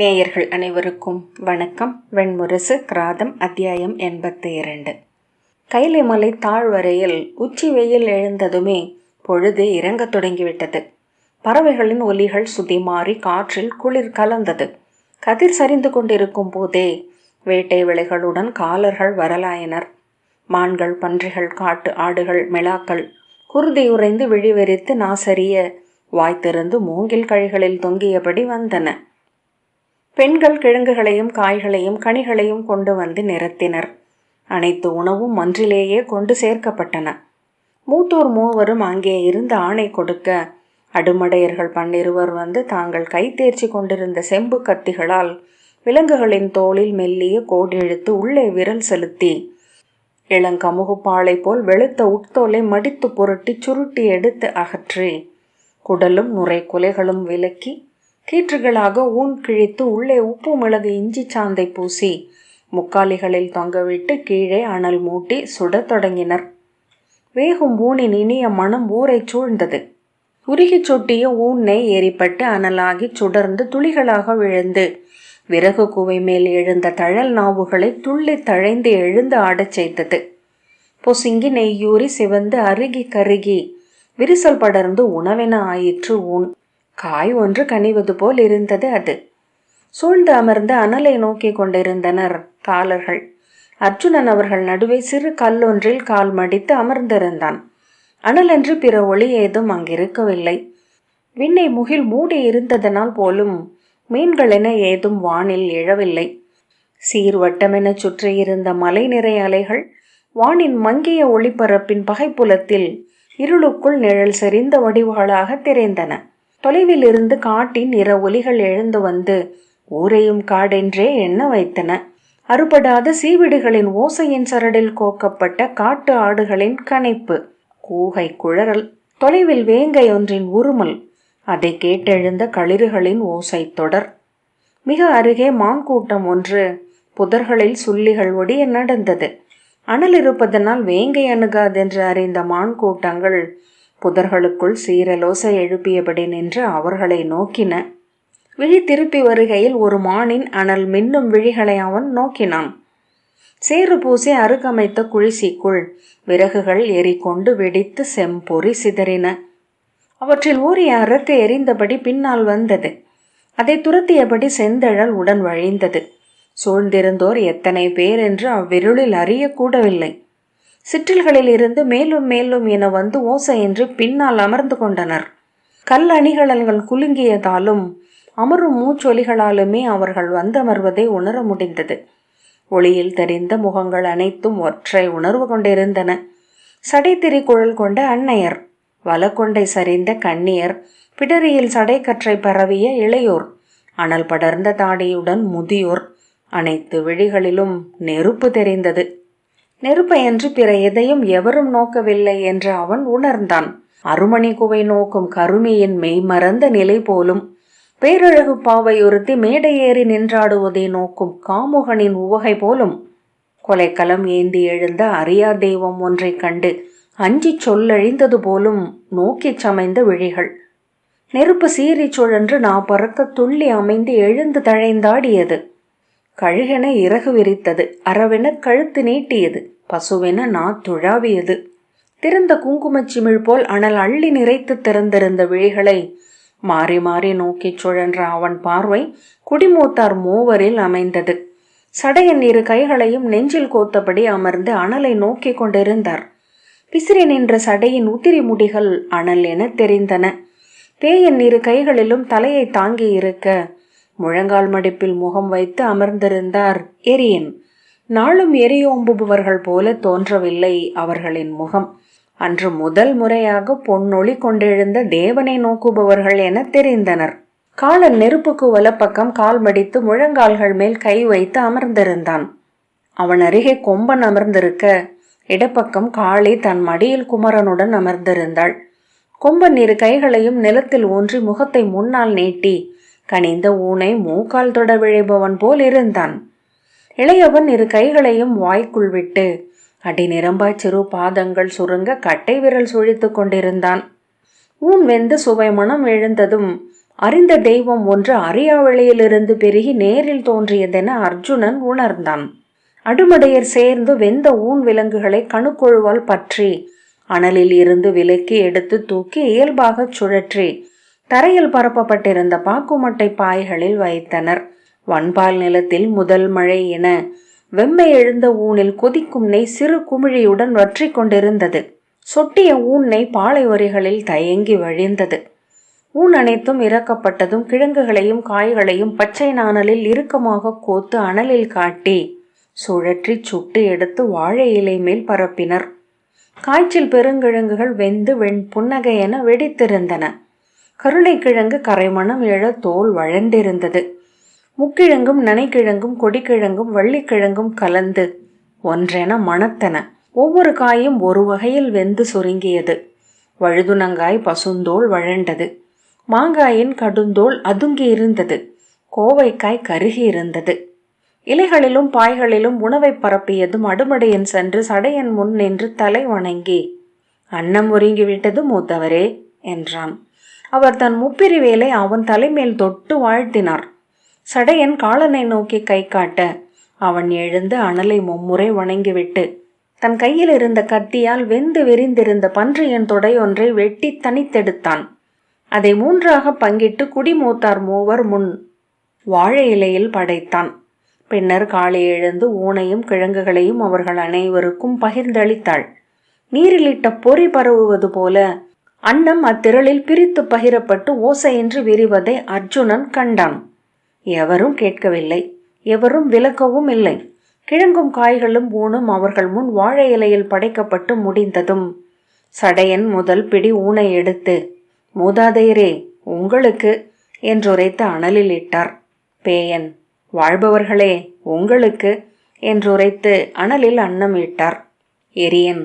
நேயர்கள் அனைவருக்கும் வணக்கம். வெண்முரசு கிராதம் அத்தியாயம் 82. கைலைமலை தாழ்வரையில் உச்சி வெயில் எழுந்ததுமே பொழுது இறங்கத் தொடங்கிவிட்டது. பறவைகளின் ஒலிகள் சுதிமாறி காற்றில் குளிர் கலந்தது. கதிர் சரிந்து கொண்டிருக்கும் போதே வேட்டை விளைகளுடன் காலர்கள் வரலாயினர். மான்கள், பன்றிகள், காட்டு ஆடுகள், மிளாக்கள் குருதியுறைந்து விழிவெறித்து நாசறிய வாய்த்திருந்து மூங்கில் கழிகளில் தொங்கியபடி வந்தன. பெண்கள் கிழங்குகளையும் காய்களையும் கனிகளையும் கொண்டு வந்து நிரத்தினர். அனைத்து உணவும் மன்றிலேயே கொண்டு சேர்க்கப்பட்டன. மூத்தோர் மூவரும் அங்கே இருந்து ஆணை கொடுக்க அடுமடையர்கள் 12 வந்து தாங்கள் கைத்தேர்ச்சி கொண்டிருந்த செம்பு கத்திகளால் விலங்குகளின் தோளில் மெல்லிய கோடு இழுத்து உள்ளே விரல் செலுத்தி இளங்கமுகுப்பாளை போல் வெளுத்த உட்தோலை மடித்து புரட்டி சுருட்டி எடுத்து அகற்றி குடலும் நுரை குலைகளும் விலக்கி கீற்றுகளாக ஊன் கிழித்து உள்ளே உப்பு, மிளகு, இஞ்சி சாந்தை பூசி முக்காலிகளில் தொங்கவிட்டு கீழே அனல் மூட்டி சுடத் தொடங்கினர். வேகும் ஊனின் இனிய மனம் ஊரை சூழ்ந்தது. உருகி சுட்டிய ஊன் நெய் எரிப்பட்டு அனலாகி சுடர்ந்து துளிகளாக விழுந்து விறகு குவை மேல் எழுந்த தழல் நாவுகளை துள்ளி தழைந்து எழுந்து ஆடச் செய்தது. பொசுங்கி நெய்யூறி சிவந்து அருகி கருகி விரிசல் படர்ந்து உணவென ஆயிற்று ஊன். காய் ஒன்று கனிவது போல் இருந்தது அது. சூழ்ந்து அமர்ந்து அனலை நோக்கி கொண்டிருந்தனர் காலர்கள். அர்ஜுனன் அவர்கள் நடுவே சிறு கல்லொன்றில் கால் மடித்து அமர்ந்திருந்தான். அனலன்று பிற ஒளி ஏதும் அங்கிருக்கவில்லை. விண்ணை முகில் மூடி இருந்ததனால் போலும் மீன்களென ஏதும் வானில் எழவில்லை. சீர்வட்டமென சுற்றியிருந்த மலை நிறை அலைகள் வானின் மங்கிய ஒளிபரப்பின் பகைப்புலத்தில் இருளுக்குள் நிழல் செறிந்த வடிவுகளாக தெரிந்தன. தொலைவில் இருந்து காட்டின் நிற ஒலிகள் எழுந்து வந்து ஊரையும் காடென்றே எண்ண வைத்தன. அறுபடாத சீவிடுகளின் ஓசையின் சரடில் கோக்கப்பட்ட காட்டு ஆடுகளின் கனைப்பு, கூகை குழறல், தொலைவில் வேங்கை ஒன்றின் உருமல், அதை கேட்டெழுந்த களிறுகளின் ஓசை தொடர். மிக அருகே மான்கூட்டம் ஒன்று புதர்களில் சுள்ளிகள் ஒடிய நடந்தது. அனல் இருப்பதனால் வேங்கை அணுகாதென்று அறிந்த மான்கூட்டங்கள் புதர்களுக்குள் சீரலோசை எழுப்பியபடி நின்று அவர்களை நோக்கின. விழி திருப்பி வருகையில் ஒரு மானின் அனல் மின்னும் விழிகளை அவன் நோக்கினான். சேறு பூசி அருகமைத்த குழிசிக்குள் விறகுகள் எரிகொண்டு வெடித்து செம்பொறி சிதறின. அவற்றில் ஊறிய அரக்கு எரிந்தபடி பின்னால் வந்தது. அதை துரத்தியபடி செந்தழல் உடன் வழிந்தது. சூழ்ந்திருந்தோர் எத்தனை பேர் என்று அவ்விருளில் அறியக்கூடவில்லை. சிற்றில்களில் இருந்து மேலும் மேலும் என வந்து ஓசையின்றி பின்னால் அமர்ந்து கொண்டனர். கல் அணிகலன்கள் குலுங்கியதாலும் அமரும் மூச்சொலிகளாலுமே அவர்கள் வந்தமர்வதை உணர முடிந்தது. ஒளியில் தெரிந்த முகங்கள் அனைத்தும் ஒற்றை உணர்வு கொண்டிருந்தன. சடைத்திரி குழல் கொண்ட அன்னையர், வலக்கொண்டை சரிந்த கன்னியர், பிடரியில் சடைக்கற்றை பரவிய இளையோர், அனல் படர்ந்த தாடியுடன் முதியோர். அனைத்து விழிகளிலும் நெருப்பு தெரிந்தது. நெருப்பையன்று பிற எதையும் எவரும் நோக்கவில்லை என்று அவன் உணர்ந்தான். அருமணி குவை நோக்கும் கருமியின் மெய்மறந்த நிலை போலும், பேரழகு பாவை ஒருத்தி மேடை ஏறி நின்றாடுவதை நோக்கும் காமுகனின் உவகை போலும், கொலைக்களம் ஏந்தி எழுந்த அறியா தெய்வம் ஒன்றை கண்டு அஞ்சி சொல்லழிந்தது போலும் நோக்கி சமைந்த விழிகள். நெருப்பு சீறி சுழன்று பறக்க துள்ளி அமைந்து எழுந்து தழைந்தாடியது. கழுகென இறகு விரித்தது, அரவென கழுத்து நீட்டியது, பசுவென துழாவியது. திறந்த குங்குமச்சிமிழ் போல் அனல் அள்ளி நிறைத்து திறந்திருந்த விழிகளை மாறி மாறி நோக்கி சுழன்ற அவன் பார்வை குடிமூத்தார் மூவரில் அமைந்தது. சடையன் 2 கைகளையும் நெஞ்சில் கோத்தபடி அமர்ந்து அனலை நோக்கி கொண்டிருந்தார். பிசிறி நின்ற சடையின் உதிரி முடிகள் அனல் என தெரிந்தன. பேயன் 2 கைகளிலும் தலையை தாங்கி இருக்க முழங்கால் மடிப்பில் முகம் வைத்து அமர்ந்திருந்தார் எரியன். நாளும் எரியோம்புபவர்கள் போல தோன்றவில்லை அவர்களின் முகம். அன்று முதல் முறையாக பொன்னொளி கொண்டெழுந்த தேவனை நோக்குபவர்கள் என தெரிந்தனர். காலன் நெருப்புக்கு வலப்பக்கம் கால் மடித்து முழங்கால்கள் மேல் கை வைத்து அமர்ந்திருந்தான். அவன் அருகே கொம்பன் அமர்ந்திருக்க இடப்பக்கம் காளி தன் மடியில் குமரனுடன் அமர்ந்திருந்தாள். கொம்பன் 2 கைகளையும் நிலத்தில் ஊன்றி முகத்தை முன்னால் நீட்டி கனிந்த ஊனை மூக்கால் தொட விழைபவன் போல் இருந்தான். இளையவன் 2 கைகளையும் வாய்க்குள் விட்டு அடி நிரம்பா சிறு பாதங்கள் சுருங்க கட்டை விரல் சுழித்து கொண்டிருந்தான். ஊன் வெந்து சுவை மனம் எழுந்ததும் அறிந்த தெய்வம் ஒன்று அறியாவளியிலிருந்து பெருகி நேரில் தோன்றியதென அர்ஜுனன் உணர்ந்தான். அடுமடையர் சேர்ந்து வெந்த ஊன் விலங்குகளை கணுக்கொழுவால் பற்றி அனலில் இருந்து விலக்கி எடுத்து தூக்கி இயல்பாக சுழற்றி தரையில் பரப்பப்பட்டிருந்த பாக்குமட்டை பாய்களில் வைத்தனர். வன்பால் நிலத்தில் முதல் மழை என வெம்மை எழுந்த ஊனில் கொதிக்கும் நெய் சிறு குமிழியுடன் வற்றி கொண்டிருந்தது. சொட்டிய ஊன் நெய் பாலை வரிகளில் தயங்கி வழிந்தது. ஊன் அனைத்தும் இறக்கப்பட்டதும் கிழங்குகளையும் காய்களையும் பச்சை நாணலில் இறுக்கமாக கோத்து அனலில் காட்டி சுழற்றி சுட்டு எடுத்து வாழை இலை மேல் பரப்பினர். காய்ச்சல் பெருங்கிழங்குகள் வெந்து புன்னகை என வெடித்திருந்தன. கருணைக்கிழங்கு கரைமணம் எழ தோல் வழண்டிருந்தது. முக்கிழங்கும் நனைக்கிழங்கும் கொடிக்கிழங்கும் வள்ளிக்கிழங்கும் கலந்து ஒன்றென மணத்தன. ஒவ்வொரு காயும் ஒரு வகையில் வெந்து சுருங்கியது. வழுதுணங்காய் பசுந்தோல் வழண்டது. மாங்காயின் கடுந்தோல் அதுங்கி இருந்தது. கோவைக்காய் கருகி இருந்தது. இலைகளிலும் பாய்களிலும் உணவை பரப்பியதும் அடுமடையன் சென்று சடையன் முன் நின்று தலை வணங்கி, "அன்னம் ஒருங்கிவிட்டது மூத்தவரே" என்றான். அவர் தன் முப்பிரி வேலை அவன் தலைமேல் தொட்டு வாழ்த்தினார். சடையன் காலனை நோக்கி கை காட்ட அவன் எழுந்து அனலை மும்முறை வணங்கிவிட்டு தன் கையில் இருந்த கத்தியால் வெந்து விரிந்திருந்த பன்றியின் தொடையொன்றை வெட்டி தனித்தெடுத்தான். அதை 3ஆக பங்கிட்டு குடிமூத்தார் 3 முன் வாழை இலையில் படைத்தான். பின்னர் காலை எழுந்து ஊனையும் கிழங்குகளையும் அவர்கள் அனைவருக்கும் பகிர்ந்தளித்தாள். நீரிலிட்ட பொறி பரவுவது போல அன்னம் அத்திரளில் பிரித்து பகிரப்பட்டு ஓசையின்றி விரிவதை அர்ஜுனன் கண்டான். எவரும் கேட்கவில்லை, எவரும் விலக்கவும் இல்லை. கிழங்கும் காய்களும் ஊனும் அவர்கள் முன் வாழை இலையில் படைக்கப்பட்டு முடிந்ததும் சடையன் முதல் பிடி ஊனை எடுத்து, "மூதாதையரே, உங்களுக்கு" என்றுரைத்து அனலில் இட்டார். பேயன், "வாழ்பவர்களே, உங்களுக்கு" என்றுரைத்து அனலில் அன்னம் இட்டார். எரியன்,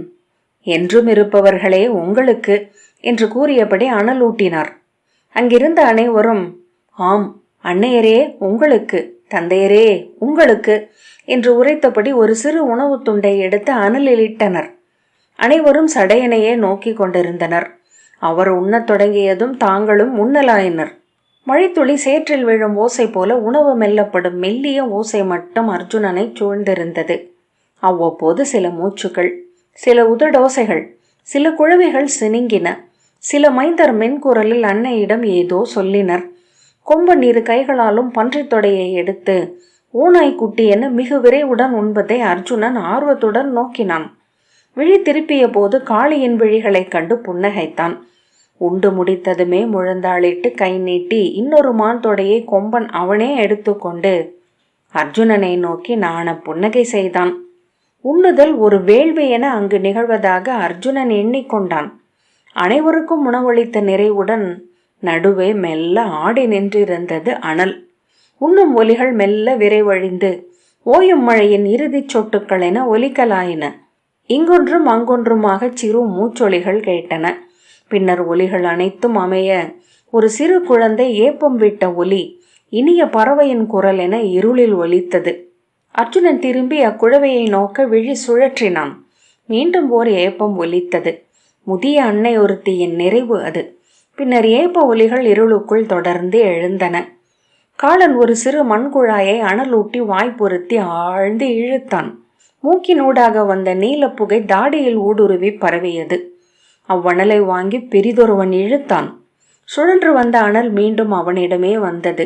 "என்றும் இருப்பவர்களே, உங்களுக்கு" என்று கூறியபடி அனலூட்டினார். அங்கிருந்த அனைவரும், "ஆம், அன்னையரே உங்களுக்கு, தந்தையரே உங்களுக்கு" என்று உரைத்தபடி ஒரு சிறு உணவு துண்டை எடுத்து அனலில் இட்டனர். அனைவரும் சடையனையே நோக்கி கொண்டிருந்தனர். அவர் உண்ணத் தொடங்கியதும் தாங்களும் உண்ணலாயினர். மழைத்துளி சேற்றில் விழும் ஓசை போல உணவு மெல்லப்படும் மெல்லிய ஓசை மட்டும் அர்ஜுனனை சூழ்ந்திருந்தது. அவ்வப்போது சில மூச்சுக்கள், சில உதடோசைகள், சில குழவிகள் சினுங்கின. சில மைந்தர் மென்குரலில் அன்னையிடம் ஏதோ சொல்லினர். கொம்பன் 2 கைகளாலும் பன்றித் தொடையை எடுத்து ஊனாய்க்குட்டி என மிகு விரைவுடன் உண்பதை அர்ஜுனன் ஆர்வத்துடன் நோக்கினான். விழி திருப்பிய போது காளியின் விழிகளைக் கண்டு புன்னகைத்தான். உண்டு முடித்ததுமே முழந்தாளிட்டு கை நீட்டி இன்னொரு மான் தொடையை கொம்பன் அவனே எடுத்துக்கொண்டு அர்ஜுனனை நோக்கி நாண புன்னகை செய்தான். உண்ணுதல் ஒரு வேள்வி என அங்கு நிகழ்வதாக அர்ஜுனன் எண்ணிக்கொண்டான். அனைவருக்கும் உணவளித்த நிறைவுடன் நடுவே மெல்ல ஆடி நின்றிருந்தது அனல். உண்ணும் ஒலிகள் மெல்ல விரைவழிந்து ஓயும் மழையின் இறுதிச் சொட்டுக்கள் என ஒலிக்கலாயின. இங்கொன்றும் அங்கொன்றுமாக சிறு மூச்சொலிகள் கேட்டன. பின்னர் ஒலிகள் அனைத்தும் அமைய ஒரு சிறு குழந்தை ஏப்பம் விட்ட ஒலி இனிய பறவையின் குரல் என இருளில் ஒலித்தது. அர்ஜுனன் திரும்பி அக்குழவையை நோக்க விழி சுழற்றினான். மீண்டும் ஓர் ஏப்பம் ஒலித்தது. முதிய அன்னை ஒருத்தியின் நிறைவு அது. பின்னர் ஏப்ப ஒலிகள் இருளுக்குள் தொடர்ந்து எழுந்தன. காலன் ஒரு சிறு மண்குழாயை அனலூட்டி வாய்ப்பொருத்தி ஆழ்ந்து இழுத்தான். மூக்கினூடாக வந்த நீலப்புகை தாடியில் ஊடுருவி பரவியது. அவ்வணலை வாங்கி பெரிதொருவன் இழுத்தான். சுழன்று வந்த அனல் மீண்டும் அவனிடமே வந்தது.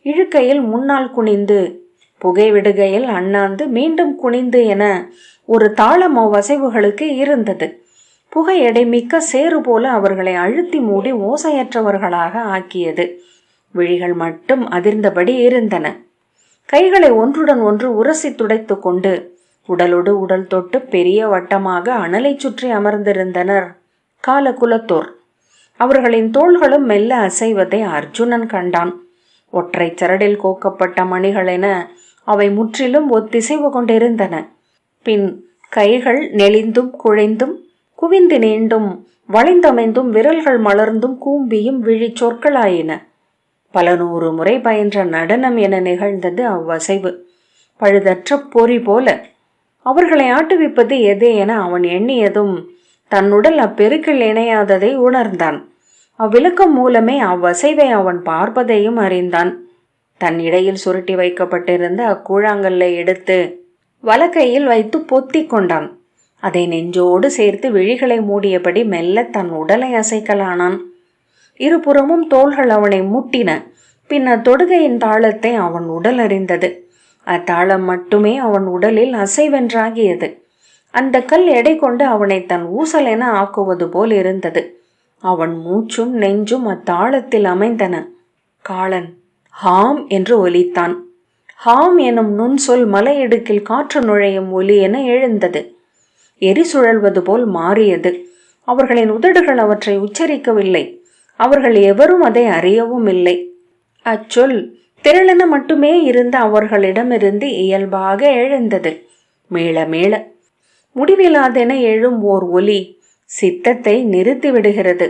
இழுக்கையில் முன்னால் குனிந்து, புகை விடுகையில் அண்ணாந்து, மீண்டும் குனிந்து என ஒரு தாளம் அவ்வசைவுகளுக்கு இருந்தது. புகை எடை மிக்க சேறு போல அவர்களை அழுத்தி மூடி ஓசையற்றவர்களாக ஆக்கியது. விழிகள் மட்டும் அதிர்ந்தபடி இருந்தன. கைகளை ஒன்றுடன் ஒன்று உரசி துடைத்து கொண்டு உடலோடு உடல் தொட்டு பெரிய வட்டமாக அனலை சுற்றி அமர்ந்திருந்தனர் காலகுலத்தோர். அவர்களின் தோள்களும் மெல்ல அசைவதை அர்ஜுனன் கண்டான். ஒற்றை சரடில் கோக்கப்பட்ட மணிகளென அவை முற்றிலும் ஒத்திசைவு கொண்டிருந்தன. பின் கைகள் நெளிந்தும் குழைந்தும் குவிந்து நீண்டும் வளைந்தமைந்தும் விரல்கள் மலர்ந்தும் கூம்பியும் விழி சொற்களாயின. பல 100 முறை பயின்ற நடனம் என நிகழ்ந்தது அவ்வசைவு. பழுதற்ற பொறி போல. அவர்களை ஆட்டுவிப்பது எதே என அவன் எண்ணியதும் தன்னுடல் அப்பெருக்கில் இணையாததை உணர்ந்தான். அவ்விளக்கம் மூலமே அவ்வசைவை அவன் பார்ப்பதையும் அறிந்தான். தன் இடையில் சுருட்டி வைக்கப்பட்டிருந்த அக்கூழாங்கல்லை எடுத்து வலக்கையில் வைத்து பொத்திக் கொண்டான். அதை நெஞ்சோடு சேர்த்து விழிகளை மூடியபடி மெல்ல தன் உடலை அசைக்கலானான். இருபுறமும் தோள்கள் அவனை முட்டின. பின்னர் தொடுகையின் தாளத்தை அவன் உடல் அறிந்தது. அத்தாளம் மட்டுமே அவன் உடலில் அசைவென்றாகியது. அந்த கல் எடை கொண்டு அவனை தன் ஊசலென ஆக்குவது போல் இருந்தது. அவன் மூச்சும் நெஞ்சும் அத்தாளத்தில் அமைந்தன. காளன் ஹாம் என்று ஒலித்தான். ஹாம் எனும் நுண் சொல் மலையிடுக்கில் காற்று நுழையும் ஒலி என எழுந்தது. எரி சுழல்வது போல் மாறியது. அவர்களின் உதடுகள் அவற்றை உச்சரிக்கவில்லை. அவர்கள் எவரும் அதை அறியவும் இல்லை. அச்சொல் திரளென மட்டுமே இருந்த அவர்களிடமிருந்து இயல்பாக எழுந்தது. மீள மீள முடிவில்லாதென எழும் ஓர் ஒலி சித்தத்தை நிறுத்திவிடுகிறது.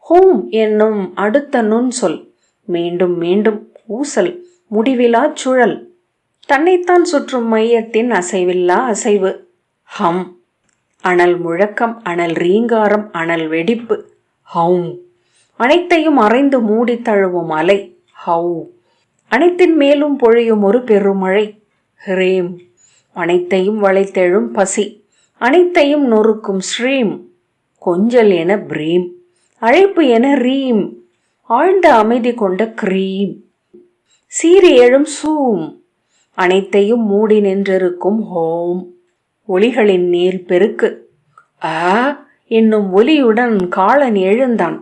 ஹோம் என்னும் அடுத்த நுண் சொல் மீண்டும் மீண்டும் ஊசல், முடிவிலா சுழல், தன்னைத்தான் சுற்றும் மையத்தின் அசைவில்லா அசைவு. ஹம், அனல் முழக்கம், அனல் ரீங்காரம், அனல் வெடிப்பு. ஹவும், அனைத்தையும் அரைந்து மூடி தழுவும் அலை. ஹவு, அனைத்தின் மேலும் பொழியும் ஒரு பெருமழை. ஹ்ரீம், அனைத்தையும் வளைத்தெழும் பசி, அனைத்தையும் நொறுக்கும் ஸ்ரீம். கொஞ்சல் என பிரீம், அழைப்பு என ரீம், ஆழ்ந்த அமைதி கொண்ட கிரீம். சீறி எழும் சூம், அனைத்தையும் மூடி நின்றிருக்கும் ஹோம். ஒலிகளின் நீர் பெருக்கு. ஆ என்னும் ஒலியுடன் காளன் எழுந்தான்.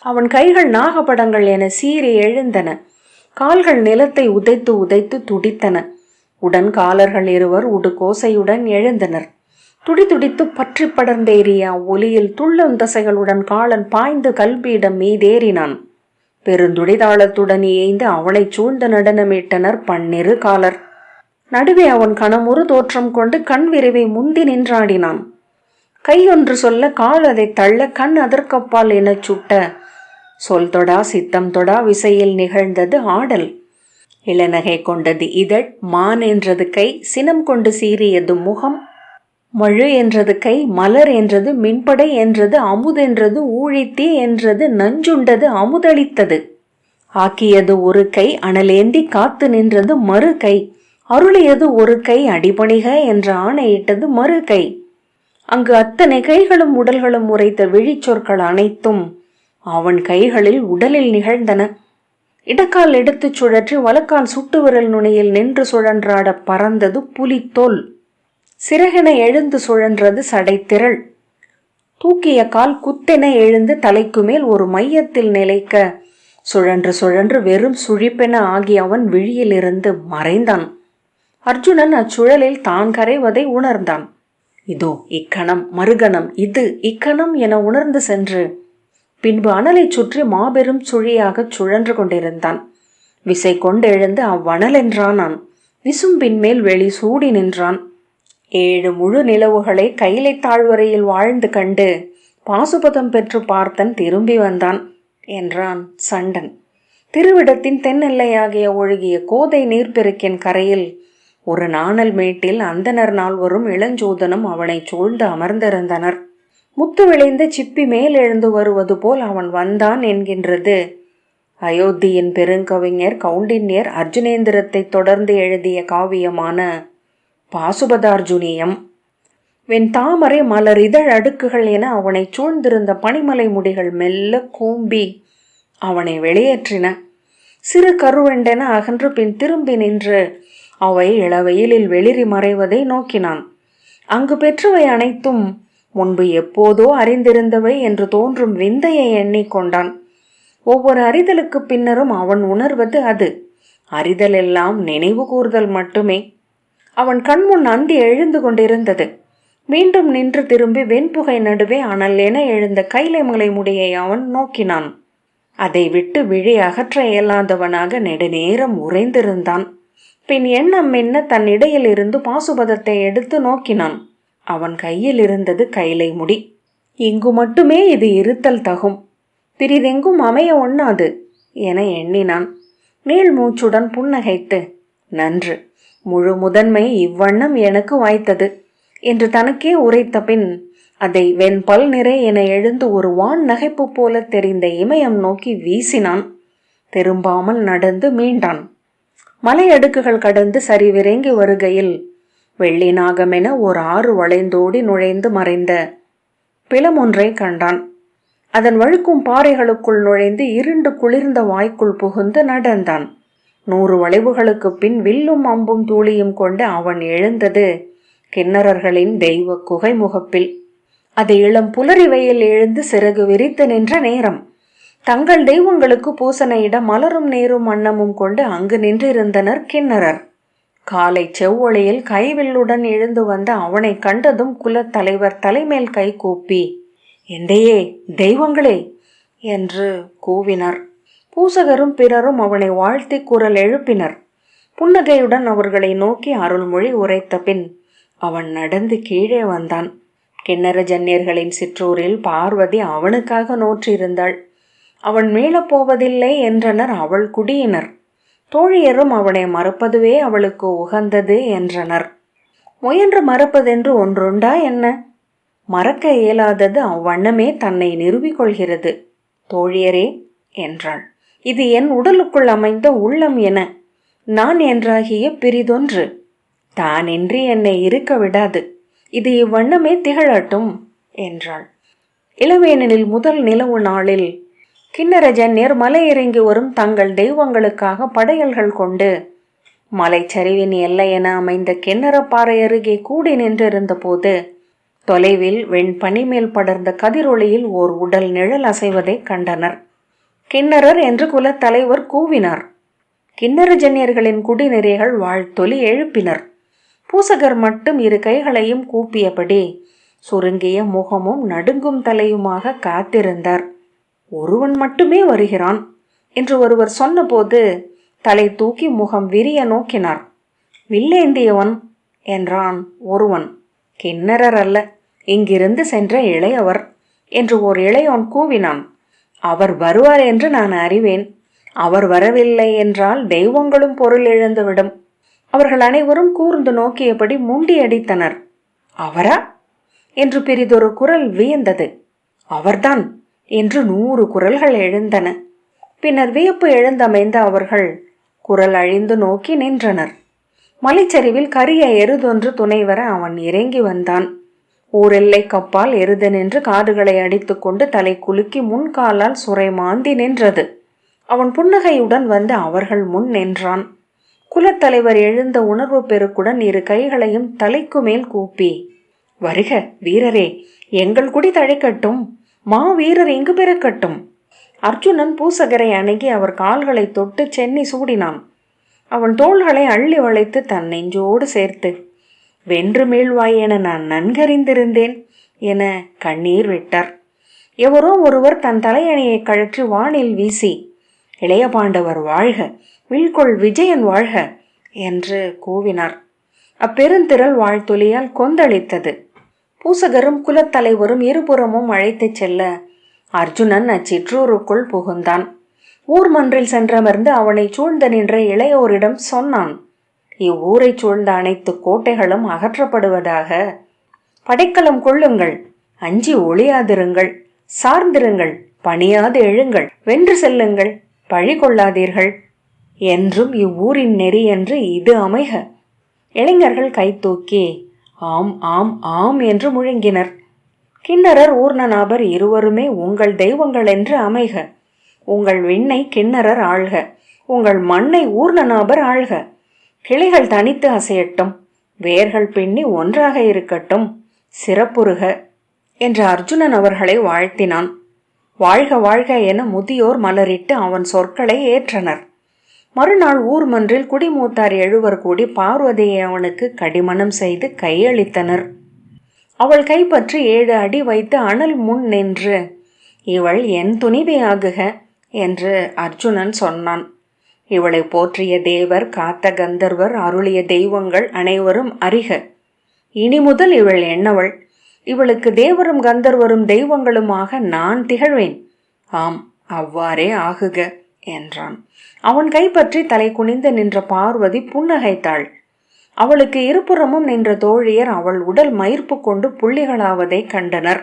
அவன் கைகள் நாகப்படங்கள் என சீறி எழுந்தன. கால்கள் நிலத்தை உதைத்து உதைத்து துடித்தன. உடன் காலர்கள் இருவர் உடுகோசையுடன் எழுந்தனர். துடிதுடித்து பற்றி படர்ந்தேறிய ஒலியில் துள்ளும் தசைகளுடன் காளன் பாய்ந்து கல்பீடம் மீதேறினான். பெருந்துடிதாளத்துடன் ஏய்ந்து அவனை சூழ்ந்து நடனமிட்டனர் பன்னிரு காலர். நடுவே அவன் கணமுறு தோற்றம் கொண்டு கண் விரைவை முந்தி நின்றாடினான். கையொன்று சொல்ல கால் அதை தள்ள கண் அதற்கப்பால் எனச் சுட்ட சொல் தொடா சித்தம் தொடா விசையில் நிகழ்ந்தது ஆடல். இளநகை கொண்டது இதழ், மான் என்றது கை, சினம் கொண்டு சீறியது முகம், மழு என்றது கை, மலர் என்றது மின்படை என்றது, அமுதென்றது ஊழித்தீ என்றது, நஞ்சுண்டது அமுதளித்தது. ஆக்கியது ஒரு கை, அனலேந்தி காத்து நின்றது மறு கை, அருளியது ஒரு கை, அடிபணிக என்று ஆணையிட்டது மறு கை. அங்கு அத்தனை கைகளும் உடல்களும் உரைத்த விழிச்சொற்கள் அனைத்தும் அவன் கைகளில் உடலில் நிகழ்ந்தன. இடக்கால் எடுத்துச் சுழற்றி வலக்கால் சுட்டு விரல் நுனியில் நின்று சுழன்றாட பறந்தது புலித்தோல். சிறகென எழுந்து சுழன்றது சடைத்திரள். தூக்கிய கால் குத்தென எழுந்து தலைக்கு மேல் ஒரு மையத்தில் நிலைக்க சுழன்று சுழன்று வெறும் சுழிப்பென ஆகி அவன் விழியிலிருந்து மறைந்தான். அர்ஜுனன் அச்சுழலில் தான் கரைவதை உணர்ந்தான். இதோ இக்கணம், மறுகணம், இது இக்கணம் என உணர்ந்து சென்று பின்பு அனலை சுற்றி மாபெரும் சுழியாக சுழன்று கொண்டிருந்தான். விசை கொண்டெழுந்து அவ்வனல் என்றானான். விசும்பின் மேல் வெளி சூடி நின்றான். 7 முழு நிலவுகளை கைலை தாழ்வரையில் வாழ்ந்து கண்டு பாசுபதம் பெற்று பார்த்தன் திரும்பி வந்தான் என்றான் சண்டன். திருவிடத்தின் தென்னெல்லையாகிய ஒழுகிய கோதை நீர்ப்பெருக்கின் கரையில் ஒரு நாணல் மேட்டில் அந்தனர் நால்வரும் இளஞ்சூதனும் அவனை சூழ்ந்து அமர்ந்திருந்தனர். முத்து விளைந்த சிப்பி மேல் எழுந்து வருவது போல் அவன் வந்தான் என்கின்றது அயோத்தியின் பெருங்கவிஞர் கவுண்டின்யர் அர்ஜுனேந்திரத்தை தொடர்ந்து எழுதிய காவியமான பாசுபதார்ஜுனியம். வெண் தாமரை மலர் இதழ் அடுக்குகள் என அவனை சூழ்ந்திருந்த பனிமலை முடிகள் மெல்ல கூம்பி அவனை வெளியேற்றின. சிறு கருவெண்டென அகன்று பின் திரும்பி நின்று அவை இளவெயிலில் வெளிரி மறைவதை நோக்கினான். அங்கு பெற்றவை அனைத்தும் முன்பு எப்போதோ அறிந்திருந்தவை என்று தோன்றும் விந்தையை எண்ணிக்கொண்டான். ஒவ்வொரு அறிதலுக்கு பின்னரும் அவன் உணர்வது அது. அறிதல் எல்லாம் நினைவு கூர்தல் மட்டுமே. அவன் கண்முன் அந்தி எழுந்து கொண்டிருந்தது. மீண்டும் நின்று திரும்பி வெண்புகை நடுவே அனல் என எழுந்த கைலை மலை முடியை அவன் நோக்கினான். அதை விட்டு விழி அகற்ற இயலாதவனாக நெடுநேரம் உறைந்திருந்தான். பின் எண்ணம் என்ன தன் இடையில் இருந்து பாசுபதத்தை எடுத்து நோக்கினான். அவன் கையில் இருந்தது கைலை முடி. இங்கு மட்டுமே இது இருத்தல் தகும், பிரிதெங்கும் அமைய ஒண்ணாது என எண்ணினான். நீள் மூச்சுடன் புன்னகைத்து, நன்று, முழு முதன்மை இவ்வண்ணம் எனக்கு வாய்த்தது என்று தனக்கே உரைத்த பின் அதை வெண்பல் நிறை என எழுந்து ஒரு வான் நகைப்பு போல தெரிந்த இமயம் நோக்கி வீசினான். திரும்பாமல் நடந்து மீண்டான். மலை அடுக்குகள் கடந்து சரிவிறங்கி வருகையில் வெள்ளி நாகமென ஓர் ஆறு வளைந்தோடி நுழைந்து மறைந்த பிளமொன்றை கண்டான். அதன் வழுக்கும் பாறைகளுக்குள் நுழைந்து இருண்டு குளிர்ந்த வாய்க்குள் புகுந்து நடந்தான். 100 வளைவுகளுக்கு பின் வில்லும் அம்பும் தூளியும் கொண்டு அவன் எழுந்தது கிண்ணறர்களின் தெய்வ குகை முகப்பில். அது இளம் புலரி வெயில் எழுந்து சிறகு விரித்து நின்ற நேரம். தங்கள் தெய்வங்களுக்கு பூசணையிட மலரும் நீரும் அன்னமும் கொண்டு அங்கு நின்றிருந்தனர் கிண்ணறர். காலை செவ்வொளியில் கைவில்லுடன் எழுந்து வந்த அவனை கண்டதும் குலத்தலைவர் தலைமேல் கை கூப்பி, எந்தையே, தெய்வங்களே என்று கூவினர். பூசகரும் பிறரும் அவனை வாழ்த்தி குரல் எழுப்பினர். புன்னகையுடன் அவர்களை நோக்கி அருள்மொழி உரைத்த பின் அவன் நடந்து கீழே வந்தான். கிண்ணறஜன்யர்களின் சிற்றூரில் பார்வதி அவனுக்காக நோற்றிருந்தாள். அவன் மீளப்போவதில்லை என்றனர் அவள் குடியினர். தோழியரும் அவனை மறப்பதுவே அவளுக்கு உகந்தது என்றனர். முயன்று மறப்பதென்று ஒன்றுண்டா என்ன? மறக்க இயலாதது அவ்வண்ணமே தன்னை நிறுவிக்கொள்கிறது. தோழியரே என்றாள், இது என் உடலுக்குள் அமைந்த உள்ளம் என நான் என்றாகிய பிரிதொன்று தானின்றி என்னை இருக்க விடாது. இது இவ்வண்ணமே திகழட்டும் என்றாள். இளவேனில் முதல் நிலவு நாளில் கிண்ணறஜன்யர் மலை இறங்கி வரும் தங்கள் தெய்வங்களுக்காக படையல்கள் கொண்டு மலைச்சரிவின் எல்லை என அமைந்த கிண்ணறப்பாறை அருகே கூடி நின்றிருந்த போது தொலைவில் வெண்பனி மேல் படர்ந்த கதிரொளியில் ஓர் உடல் நிழல் அசைவதை கண்டனர். கிண்ணறர் என்று குலத்தலைவர் கூவினார். கிண்ணறஜன்யர்களின் குடிநெறிகள் வாழ்த்தொலி எழுப்பினர். பூசகர் மட்டும் இரு கைகளையும் கூப்பியபடி சுருங்கிய முகமும் நடுங்கும் தலையுமாக காத்திருந்தார். ஒருவன் மட்டுமே வருகிறான் என்று ஒருவர் சொன்னபோது தலை தூக்கி முகம் விரிய நோக்கினார். வில்லேந்தியவன் என்றான் ஒருவன். கிண்ணறர் அல்ல, இங்கிருந்து சென்ற இளையவர் என்று ஓர் இளையோன் கூவினான். அவர் வருவார் என்று நான் அறிவேன். அவர் வரவில்லை என்றால் தெய்வங்களும் பொருள் இழந்துவிடும். அவர்கள் அனைவரும் கூர்ந்து நோக்கியபடி முண்டியடித்தனர். அவரா என்று பிரிதொரு குரல் வியந்தது. அவர்தான் என்று 100 குரல்கள் எழுந்தன. பின்னர் வியப்பு எழுந்தமைந்த அவர்கள் குரல் அழிந்து நோக்கி நின்றனர். மலைச்சரிவில் கரிய எருதொன்று துணைவர அவன் இறங்கி வந்தான். ஊரெல்லை கப்பால் எருது நின்று காதுகளை அடித்து கொண்டு தலை குலுக்கி முன்காலால் சுரை மாந்தி நின்றது. அவன் புன்னகையுடன் வந்து அவர்கள் முன் நின்றான். குலத்தலைவர் எழுந்த உணர்வு பெருக்குடன் இரு கைகளையும் தலைக்கு மேல் கூப்பி, வருக வீரரே, எங்கள் குடி தழைக்கட்டும், மா வீரர் இங்கு பிறக்கட்டும். அர்ஜுனன் பூசகரை அணுகி அவர் கால்களை தொட்டு சென்னி சூடினான். அவன் தோள்களை அள்ளி வளைத்து தன் நெஞ்சோடு சேர்த்து, வென்று மீள்வாய் என நான் நன்கறிந்திருந்தேன் என கண்ணீர் விட்டார். எவரோ ஒருவர் தன் தலையணியை கழற்றி வானில் வீசி, இளைய பாண்டவர் வாழ்க, வில்கொள் விஜயன் வாழ்க என்று கூவினார். அப்பெருந்திரள் வாழ்த்தொலியால் கொந்தளித்தது. பூசகரும் குலத்தலைவரும் இருபுறமும் அழைத்துச் செல்ல அர்ஜுனன் அச்சிற்றூருக்குள் புகுந்தான். ஊர் மன்றில் சென்றமர்ந்து அவனை சூழ்ந்து நின்ற இளையோரிடம் சொன்னான், இவ்வூரை சூழ்ந்த அனைத்து கோட்டைகளும் அகற்றப்படுவதாக. படைக்கலம் கொள்ளுங்கள், அஞ்சி ஒளியாதிருங்கள், சார்ந்திருங்கள், பணியாது எழுங்கள், வென்று செல்லுங்கள், பழி கொள்ளாதீர்கள், என்றும் இவ்வூரின் நெறி என்று இது அமைக. இளைஞர்கள் கை தூக்கி ஆம் ஆம் ஆம் என்று முழங்கினர். கிண்ணறர் ஊர்ணநாபர் இருவருமே உங்கள் தெய்வங்கள் என்று அமைக. உங்கள் விண்ணை கிண்ணறர் ஆள்க, உங்கள் மண்ணை ஊர்ணநாபர் ஆள்க. கிளைகள் தனித்து அசையட்டும், வேர்கள் பின்னி ஒன்றாக இருக்கட்டும், சிறப்புறுக என்று அர்ஜுனன் அவர்களை வாழ்த்தினான். வாழ்க வாழ்க என முதியோர் மலரிட்டு அவன் சொற்களை ஏற்றனர். மறுநாள் ஊர் மன்றில் குடிமூத்தார் 7 கூடி பார்வதியை அவனுக்கு கடிமணம் செய்து கையளித்தனர். அவள் கைப்பற்றி 7 அடி வைத்து அனல் முன் நின்று, இவள் என் துணிவியாகுக என்று அர்ஜுனன் சொன்னான். இவளை போற்றிய தேவர், காத்த கந்தர்வர், அருளிய தெய்வங்கள் அனைவரும் அறிக. இனி முதல் இவள் என்னவள். இவளுக்கு தேவரும் கந்தர்வரும் தெய்வங்களுமாக நான் திகழ்வேன். ஆம், அவ்வாறே ஆகுக என்றான். அவன் கைப்பற்றி தலை குனிந்து நின்ற பார்வதி புன்னகைத்தாள். அவளுக்கு இருபுறமும் நின்ற தோழியர் அவள் உடல் மயிர்ப்பு கொண்டு புள்ளிகளாவதை கண்டனர்.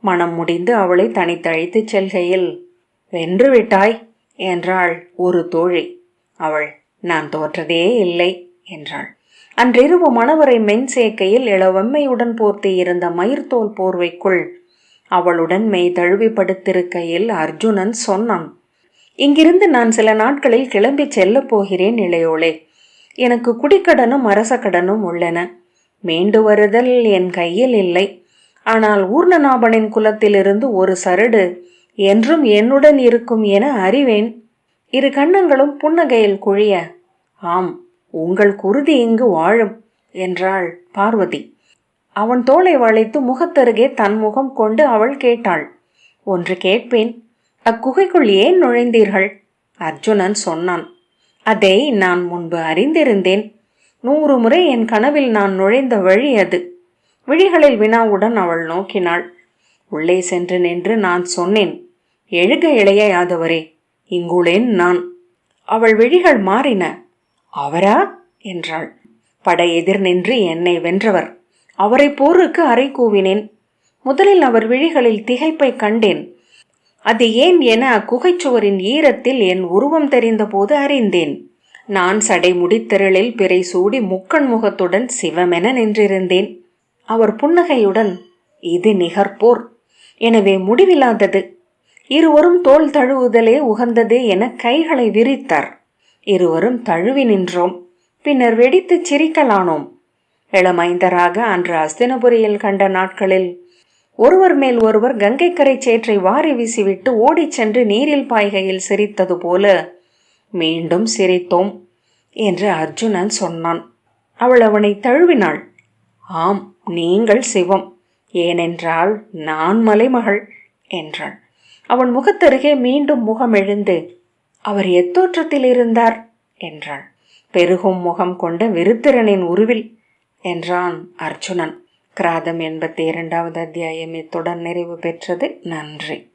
மனம் முடிந்து அவளை தனித்தழைத்துச் செல்கையில், வென்று விட்டாய் என்றாள் ஒரு தோழி. அவள், நான் தோற்றதே இல்லை என்றாள். அன்றிரவு மணவரை மென் சேர்க்கையில் இளவெம்மையுடன் போர்த்தி இருந்த மயிர்தோல் போர்வைக்குள் அவளுடன் மெய் தழுவி படுத்திருக்கையில் அர்ஜுனன் சொன்னான், இங்கிருந்து நான் சில நாட்களில் கிளம்பி செல்லப் போகிறேன் இளையோளே. எனக்கு குடிக்கடனும் அரச கடனும் உள்ளன. மீண்டு வருதல் என் கையில் இல்லை. ஆனால் ஊர்ணநாபனின் குலத்திலிருந்து ஒரு சரடு என்றும் என்னுடன் இருக்கும் என அறிவேன். இரு கண்ணங்களும் புன்னகையில் குழிய, ஆம், உங்கள் குருதி இங்கு வாழும் என்றாள் பார்வதி. அவன் தோளை வளைத்து முகத்தருகே தன் முகம் கொண்டு அவள் கேட்டாள், ஒன்று கேட்பேன், அக்குகைக்குள் ஏன் நுழைந்தீர்கள்? அர்ஜுனன் சொன்னான், அதை நான் முன்பு அறிந்திருந்தேன். 100 முறை என் கனவில் நான் நுழைந்த வழி அது. விழிகளில் வினாவுடன் அவள் நோக்கினாள். உள்ளே சென்று நின்று நான் சொன்னேன், எழுக இளையாதவரே, இங்குளேன் நான். அவள் விழிகள் மாறின. அவரா என்றாள். படை எதிர் நின்று என்னை வென்றவர். அவரை போருக்கு அறை கூவினேன். முதலில் அவர் விழிகளில் திகைப்பை கண்டேன். அது ஏன் என அக்குகைச்சுவரின் ஈரத்தில் என் உருவம் தெரிந்த போது அறிந்தேன். நான் சடை முடித்திரளில் பிறை சூடி முக்கண் முகத்துடன் சிவமென நின்றிருந்தேன். அவர் புன்னகையுடன், இது நிகர்போர், எனவே முடிவில்லாதது. இருவரும் தோள் தழுவுதலே உகந்தது என கைகளை விரித்தார். இருவரும் தழுவி நின்றோம். பின்னர் வெடித்துச் சிரிக்கலானோம். இளமைந்தராக அன்று அஸ்தினபுரியில் கண்ட நாட்களில் ஒருவர் மேல் ஒருவர் கங்கைக்கரை சேற்றை வாரி வீசிவிட்டு ஓடிச் சென்று நீரில் பாய்கையில் சிரித்தது போல மீண்டும் சிரித்தோம் என்று அர்ஜுனன் சொன்னான். அவள் அவனை தழுவினாள். ஆம், நீங்கள் சிவம், ஏனென்றால் நான் மலைமகள் என்றாள். அவன் முகத்தருகே மீண்டும் முகம் எழுந்து, அவர் எத்தோற்றத்தில் இருந்தார் என்றாள். பெருகும் முகம் கொண்ட விருத்திரனின் உருவில் என்றான் அர்ஜுனன். கிராதம் 82வது அத்தியாயம் இத்துடன் நிறைவு பெற்றது. நன்றி.